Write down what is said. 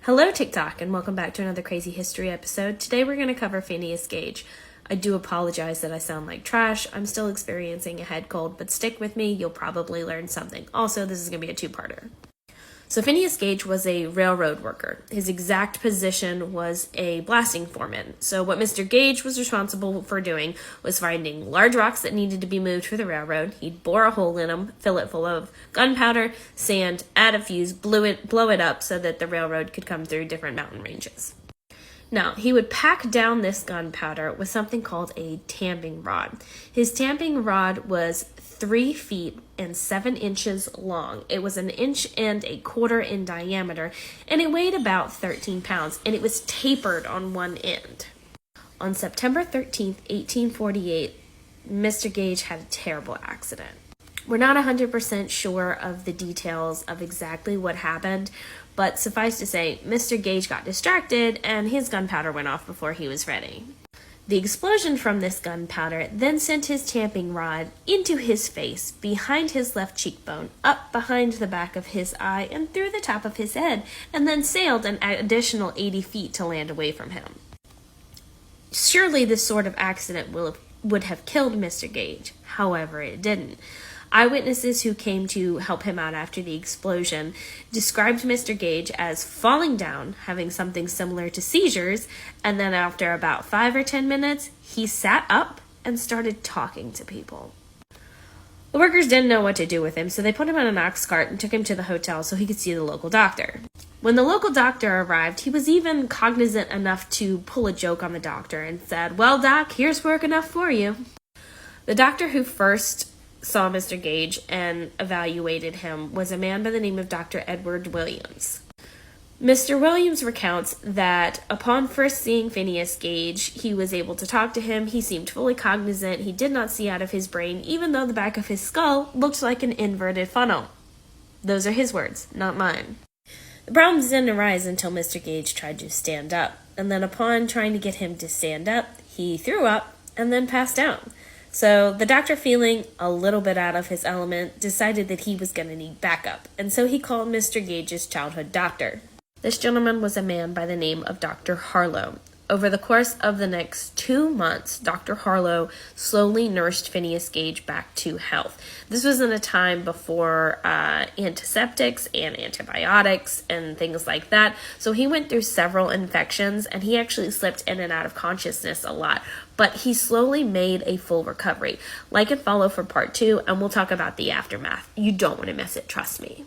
Hello TikTok and welcome back to another crazy history episode. Today we're going to cover Phineas Gage. I do apologize that I sound like trash. I'm still experiencing a head cold, but stick with me, you'll probably learn something. Also, this is going to be a two-parter. So Phineas Gage was a railroad worker. His exact position was a blasting foreman. So what Mr. Gage was responsible for doing was finding large rocks that needed to be moved for the railroad. He'd bore a hole in them, fill it full of gunpowder, sand, add a fuse, blow it up so that the railroad could come through different mountain ranges. Now, he would pack down this gunpowder with something called a tamping rod. His tamping rod was 3 feet and 7 inches long. It was 1 1/4 inches in diameter, and it weighed about 13 pounds, and it was tapered on one end. On September 13th, 1848, Mr. Gage had a terrible accident. We're not 100% sure of the details of exactly what happened, but suffice to say, Mr. Gage got distracted and his gunpowder went off before he was ready. The explosion from this gunpowder then sent his tamping rod into his face, behind his left cheekbone, up behind the back of his eye, and through the top of his head, and then sailed an additional 80 feet to land away from him. Surely this sort of accident would have killed Mr. Gage. However, it didn't. Eyewitnesses who came to help him out after the explosion described Mr. Gage as falling down, having something similar to seizures, and then after about 5 or 10 minutes, he sat up and started talking to people. The workers didn't know what to do with him, so they put him on an ox cart and took him to the hotel so he could see the local doctor. When the local doctor arrived, he was even cognizant enough to pull a joke on the doctor and said, "Well, Doc, here's work enough for you." The doctor who first saw Mr. Gage and evaluated him was a man by the name of Dr. Edward Williams. Mr. Williams recounts that upon first seeing Phineas Gage, he was able to talk to him. He seemed fully cognizant. He did not see out of his brain, even though the back of his skull looked like an inverted funnel. Those are his words, not mine. The problems didn't arise until Mr. Gage tried to stand up, and then upon trying to get him to stand up, he threw up and then passed out. So the doctor, feeling a little bit out of his element, decided that he was going to need backup, and so he called Mr. Gage's childhood doctor. This gentleman was a man by the name of Dr. Harlow. Over the course of the next 2 months, Dr. Harlow slowly nursed Phineas Gage back to health. This was in a time before antiseptics and antibiotics and things like that. So he went through several infections and he actually slipped in and out of consciousness a lot. But he slowly made a full recovery. Like and follow for part 2, and we'll talk about the aftermath. You don't want to miss it, trust me.